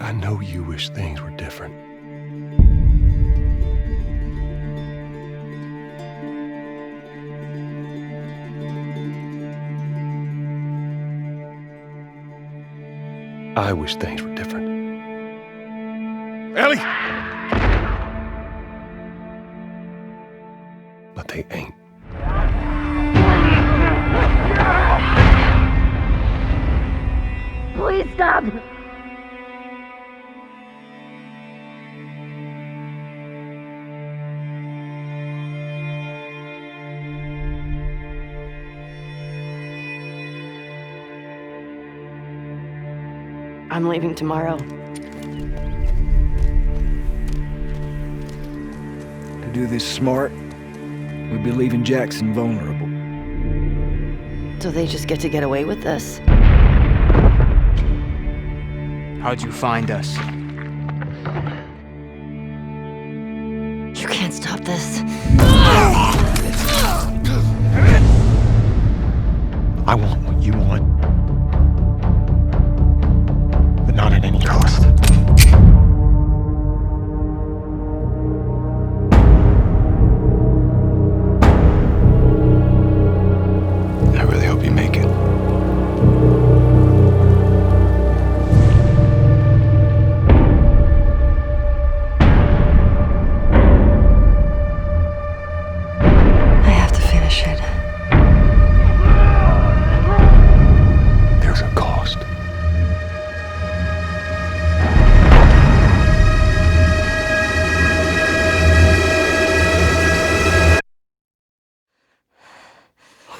I know you wish things were different. I wish things were different. Ellie! But they ain't. Please stop! I'm leaving tomorrow. To do this smart, we'd be leaving Jackson vulnerable. So they just get to get away with this? How'd you find us? You can't stop this. I want what you want. But not at any cost. I really hope you make it. I have to finish it. There's a cost.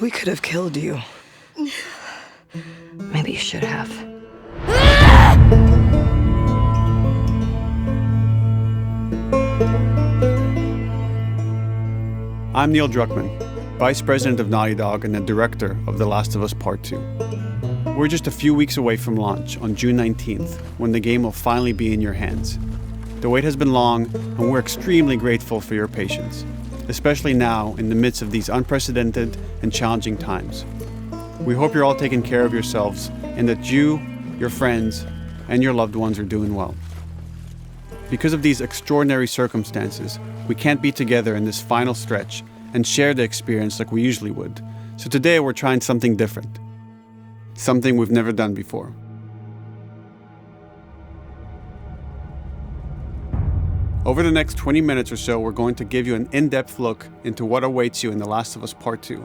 We could have killed you. Maybe you should have. I'm Neil Druckmann, Vice President of Naughty Dog and the Director of The Last of Us Part 2. We're just a few weeks away from launch on June 19th, when the game will finally be in your hands. The wait has been long, and we're extremely grateful for your patience, especially now in the midst of these unprecedented and challenging times. We hope you're all taking care of yourselves and that you, your friends, and your loved ones are doing well. Because of these extraordinary circumstances, we can't be together in this final stretch and share the experience like we usually would. So today we're trying something different. Something we've never done before. Over the next 20 minutes or so, we're going to give you an in-depth look into what awaits you in The Last of Us Part 2,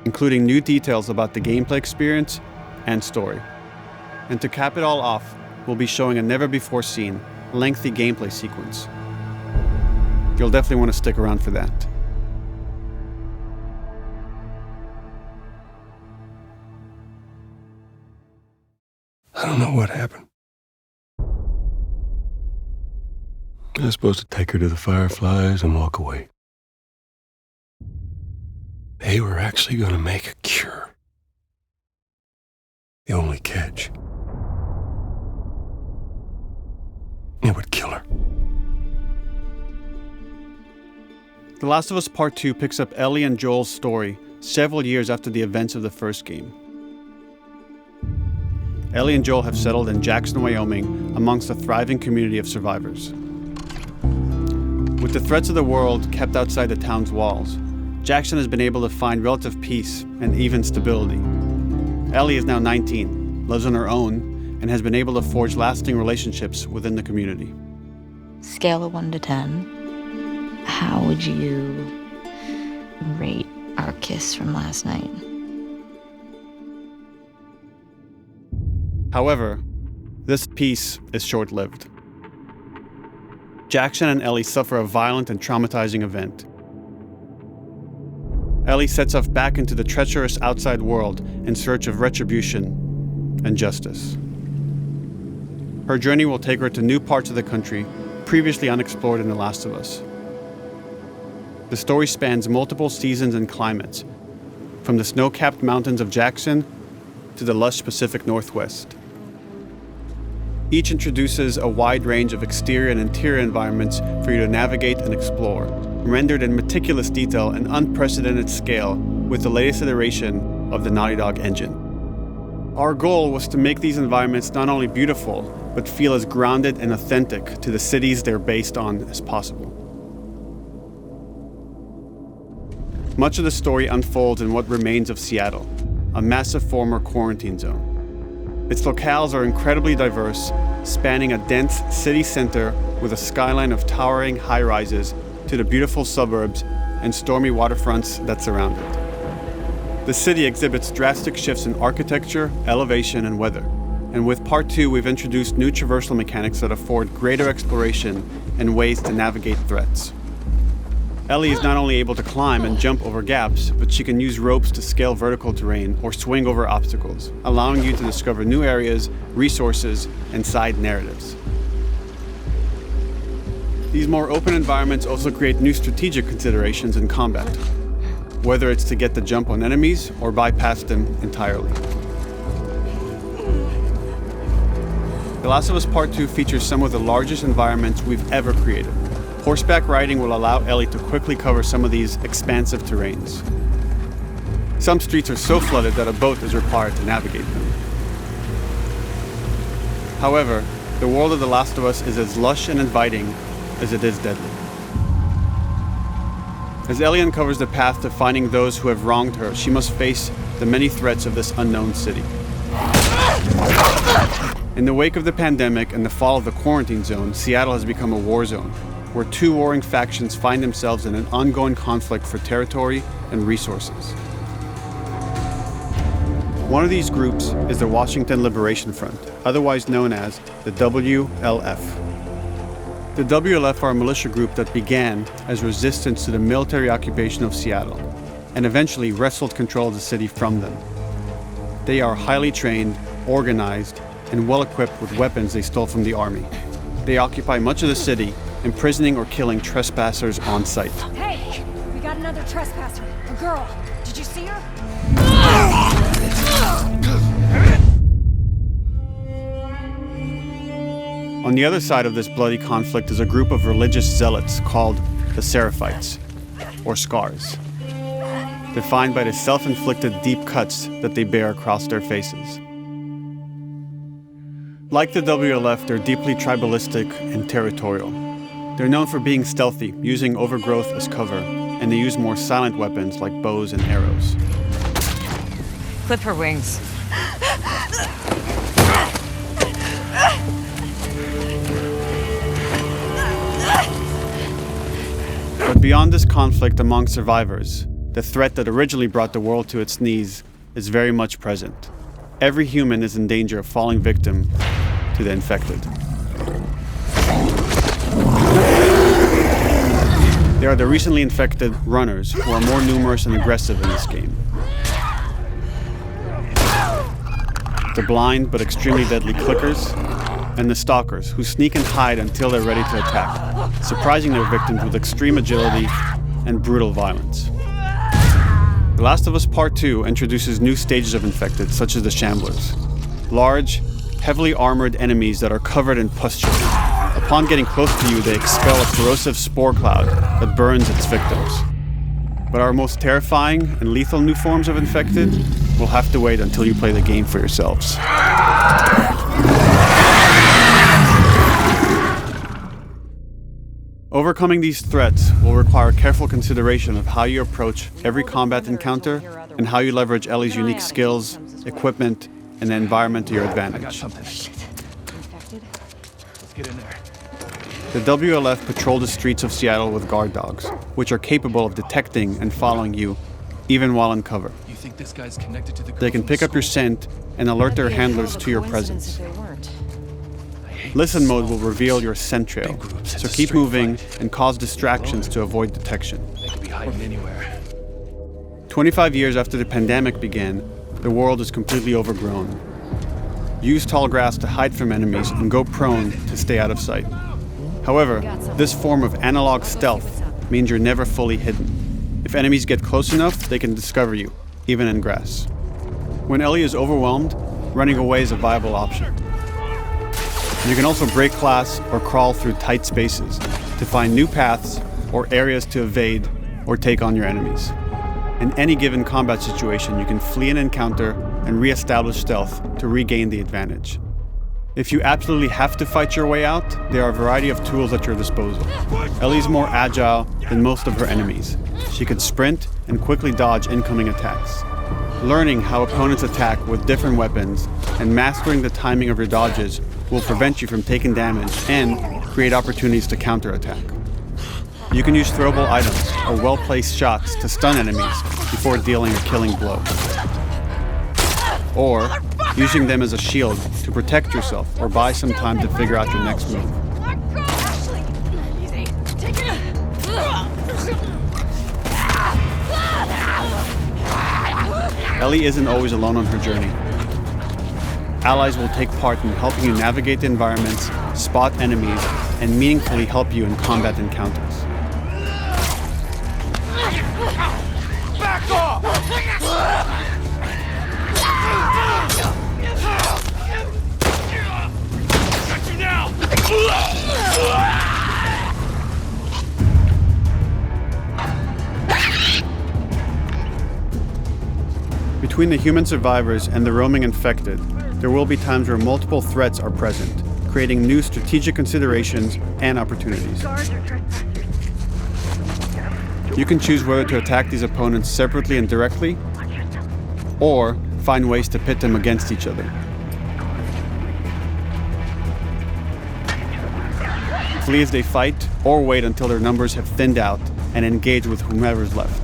including new details about the gameplay experience and story. And to cap it all off, we'll be showing a never-before-seen, lengthy gameplay sequence. You'll definitely want to stick around for that. I don't know what happened. I was supposed to take her to the Fireflies and walk away. They were actually going to make a cure. The only catch, it would kill her. The Last of Us Part 2 picks up Ellie and Joel's story several years after the events of the first game. Ellie and Joel have settled in Jackson, Wyoming, amongst a thriving community of survivors. With the threats of the world kept outside the town's walls, Jackson has been able to find relative peace and even stability. Ellie is now 19, lives on her own, and has been able to forge lasting relationships within the community. Scale of 1 to 10, how would you rate our kiss from last night? However, this peace is short-lived. Jackson and Ellie suffer a violent and traumatizing event. Ellie sets off back into the treacherous outside world in search of retribution and justice. Her journey will take her to new parts of the country previously unexplored in The Last of Us. The story spans multiple seasons and climates, from the snow-capped mountains of Jackson to the lush Pacific Northwest. Each introduces a wide range of exterior and interior environments for you to navigate and explore, rendered in meticulous detail and unprecedented scale with the latest iteration of the Naughty Dog engine. Our goal was to make these environments not only beautiful, but feel as grounded and authentic to the cities they're based on as possible. Much of the story unfolds in what remains of Seattle, a massive former quarantine zone. Its locales are incredibly diverse, spanning a dense city center with a skyline of towering high-rises to the beautiful suburbs and stormy waterfronts that surround it. The city exhibits drastic shifts in architecture, elevation, and weather. And with Part 2, we've introduced new traversal mechanics that afford greater exploration and ways to navigate threats. Ellie is not only able to climb and jump over gaps, but she can use ropes to scale vertical terrain or swing over obstacles, allowing you to discover new areas, resources, and side narratives. These more open environments also create new strategic considerations in combat, whether it's to get the jump on enemies or bypass them entirely. The Last of Us Part 2 features some of the largest environments we've ever created. Horseback riding will allow Ellie to quickly cover some of these expansive terrains. Some streets are so flooded that a boat is required to navigate them. However, the world of The Last of Us is as lush and inviting as it is deadly. As Ellie uncovers the path to finding those who have wronged her, she must face the many threats of this unknown city. In the wake of the pandemic and the fall of the quarantine zone, Seattle has become a war zone, where two warring factions find themselves in an ongoing conflict for territory and resources. One of these groups is the Washington Liberation Front, otherwise known as the WLF. The WLF are a militia group that began as resistance to the military occupation of Seattle and eventually wrestled control of the city from them. They are highly trained, organized, and well-equipped with weapons they stole from the army. They occupy much of the city, imprisoning or killing trespassers on sight. Hey, we got another trespasser, a girl. Did you see her? On the other side of this bloody conflict is a group of religious zealots called the Seraphites, or Scars, defined by the self-inflicted deep cuts that they bear across their faces. Like the WLF, they're deeply tribalistic and territorial. They're known for being stealthy, using overgrowth as cover, and they use more silent weapons like bows and arrows. Clip her wings. But beyond this conflict among survivors, the threat that originally brought the world to its knees is very much present. Every human is in danger of falling victim to the infected. There are the recently infected runners, who are more numerous and aggressive in this game. The blind but extremely deadly clickers, and the stalkers, who sneak and hide until they're ready to attack, surprising their victims with extreme agility and brutal violence. The Last of Us Part 2 introduces new stages of infected, such as the Shamblers. Large, heavily armored enemies that are covered in pustule. Upon getting close to you, they expel a corrosive spore cloud that burns its victims. But our most terrifying and lethal new forms of infected will have to wait until you play the game for yourselves. Overcoming these threats will require careful consideration of how you approach every combat encounter and how you leverage Ellie's unique skills, equipment, and the environment to your advantage. Let's get in there. The WLF patrol the streets of Seattle with guard dogs, which are capable of detecting and following you, even while in cover. You think this guy's connected to the They can pick up your scent and alert their handlers to your presence. Listen mode will reveal your scent trail, so keep moving and cause distractions to avoid detection. They could be hiding anywhere. 25 years after the pandemic began, the world is completely overgrown. Use tall grass to hide from enemies and go prone to stay out of sight. However, this form of analog stealth means you're never fully hidden. If enemies get close enough, they can discover you, even in grass. When Ellie is overwhelmed, running away is a viable option. You can also break glass or crawl through tight spaces to find new paths or areas to evade or take on your enemies. In any given combat situation, you can flee an encounter and re-establish stealth to regain the advantage. If you absolutely have to fight your way out, there are a variety of tools at your disposal. Ellie's more agile than most of her enemies. She can sprint and quickly dodge incoming attacks. Learning how opponents attack with different weapons and mastering the timing of your dodges will prevent you from taking damage and create opportunities to counterattack. You can use throwable items or well-placed shots to stun enemies before dealing a killing blow. Or using them as a shield to protect yourself or buy some time to figure out your next move. Ellie isn't always alone on her journey. Allies will take part in helping you navigate the environments, spot enemies, and meaningfully help you in combat encounters. Back off! Got you now! Between the human survivors and the roaming infected, there will be times where multiple threats are present, creating new strategic considerations and opportunities. You can choose whether to attack these opponents separately and directly, or find ways to pit them against each other. Flee as they fight, or wait until their numbers have thinned out and engage with whomever's left.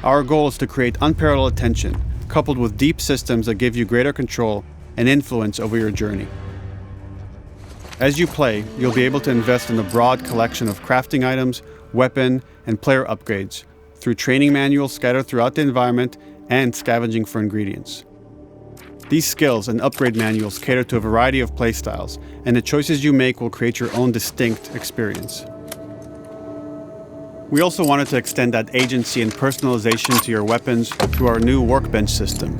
Our goal is to create unparalleled tension, coupled with deep systems that give you greater control and influence over your journey. As you play, you'll be able to invest in a broad collection of crafting items, weapon, and player upgrades through training manuals scattered throughout the environment and scavenging for ingredients. These skills and upgrade manuals cater to a variety of playstyles, and the choices you make will create your own distinct experience. We also wanted to extend that agency and personalization to your weapons through our new workbench system.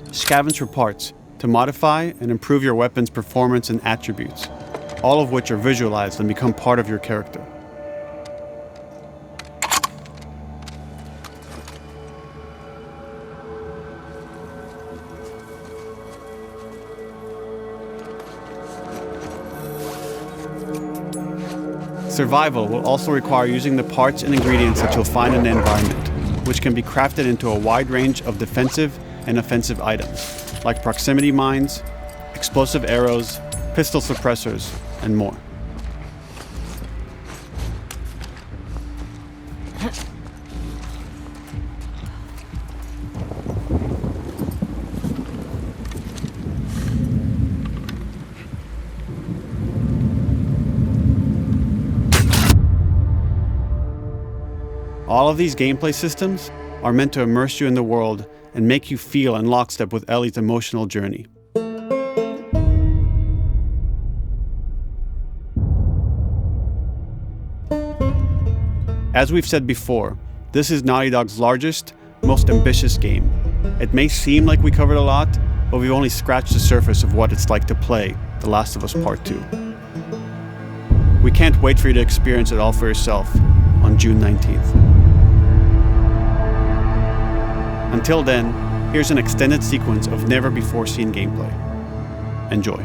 Scavenge for parts to modify and improve your weapon's performance and attributes, all of which are visualized and become part of your character. Survival will also require using the parts and ingredients that you'll find in the environment, which can be crafted into a wide range of defensive and offensive items, like proximity mines, explosive arrows, pistol suppressors, and more. All of these gameplay systems are meant to immerse you in the world and make you feel in lockstep with Ellie's emotional journey. As we've said before, this is Naughty Dog's largest, most ambitious game. It may seem like we covered a lot, but we've only scratched the surface of what it's like to play The Last of Us Part 2. We can't wait for you to experience it all for yourself on June 19th. Until then, here's an extended sequence of never-before-seen gameplay. Enjoy.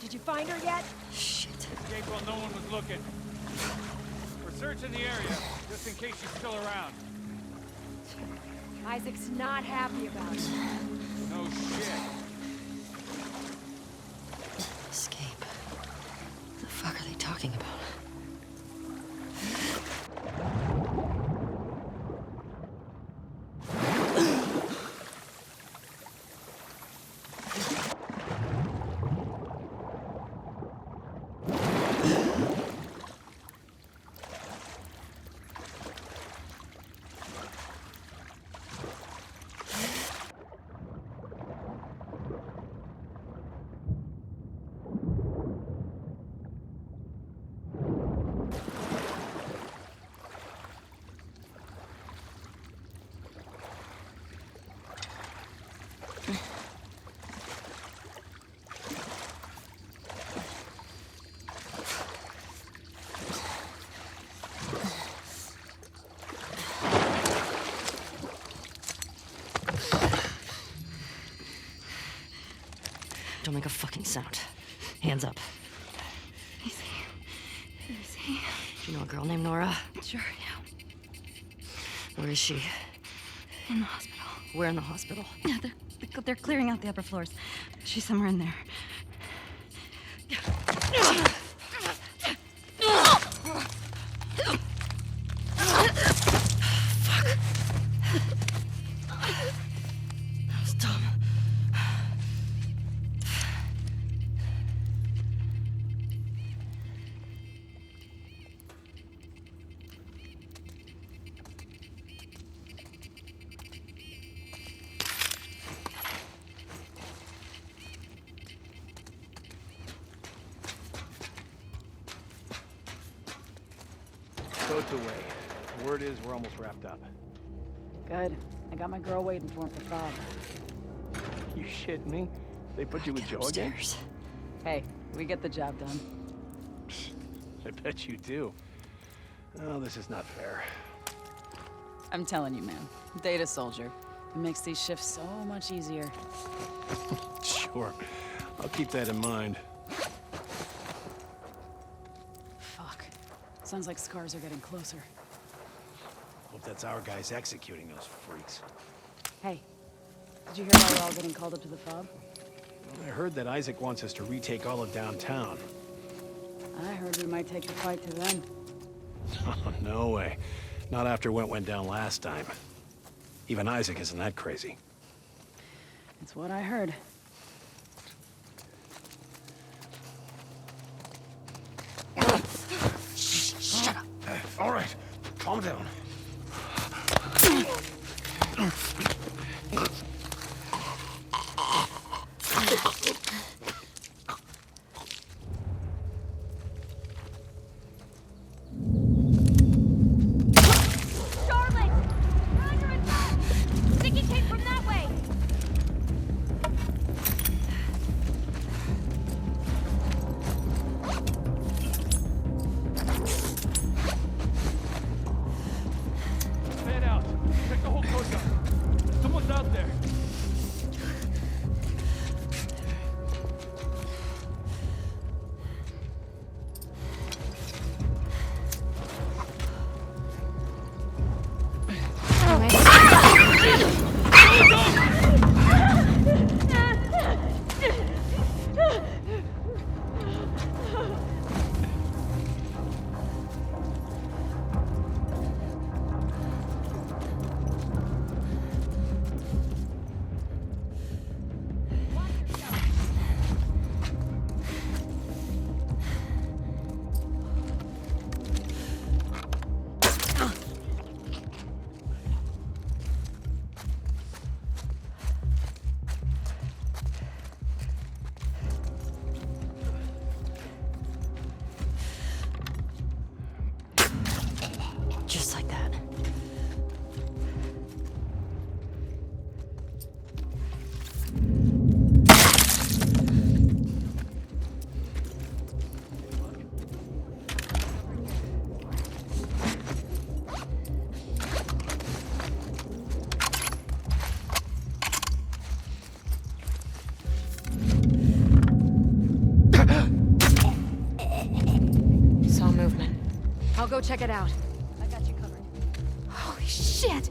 Did you find her yet? Shit. Jake, well, no one was looking. We're searching the area, just in case she's still around. Isaac's not happy about it. No shit. Escape. What the fuck are they talking about? Don't make a fucking sound. Hands up. Easy. Easy. Do you know a girl named Nora? Sure, yeah. Where is she? In the hospital. Where in the hospital? Yeah, they're clearing out the upper floors. She's somewhere in there. That was dumb. Boat's away. Word is we're almost wrapped up. Good. I got my girl waiting for him for Bob. You shit me? They put you with Joe again? Upstairs. Hey, we get the job done. I bet you do. Oh, this is not fair. I'm telling you, man. Data soldier. It makes these shifts so much easier. Sure. I'll keep that in mind. Fuck. Sounds like scars are getting closer. Hope that's our guys executing those freaks. Hey, did you hear why we're all getting called up to the fob? Well, I heard that Isaac wants us to retake all of downtown. I heard we might take the fight to them. Oh, no way. Not after what went down last time. Even Isaac isn't that crazy. It's what I heard. Shut up. All right, calm down. Fan out. Check the whole coast up. Someone's out there. Just like that. Saw movement. I'll go check it out. I got you covered. Holy shit!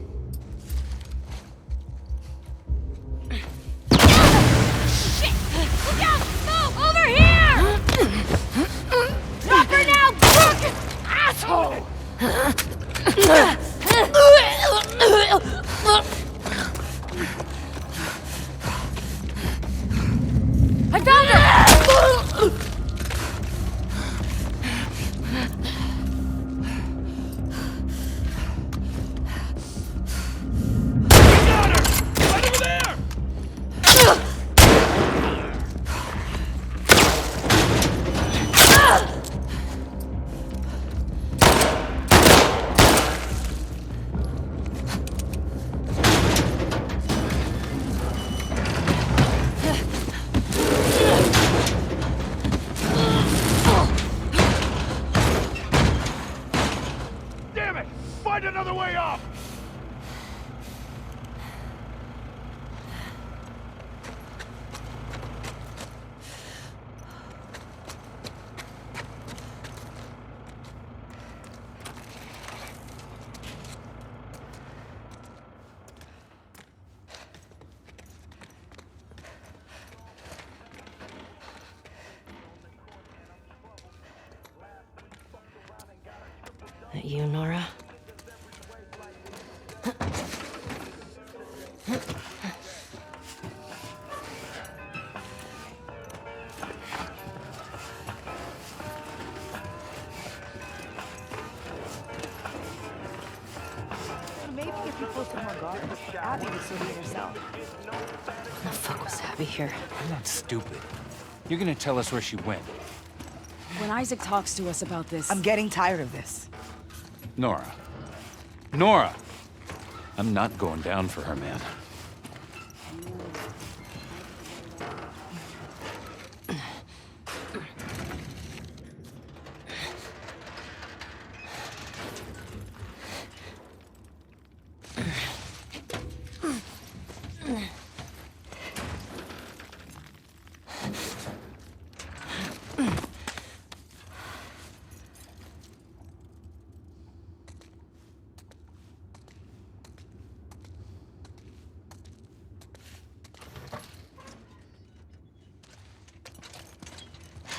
Shit! Look out! Move! Over here! Drop her now, crook! Asshole! I found her! That you, Nora? Maybe if you posted more guards, Abby would still be herself. When the fuck was Abby here? I'm not stupid. You're gonna tell us where she went. When Isaac talks to us about this... I'm getting tired of this. Nora. Nora! I'm not going down for her, man.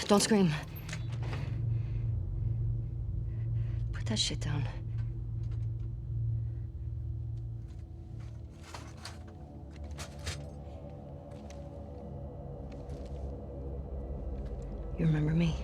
Don't scream. Put that shit down. You remember me?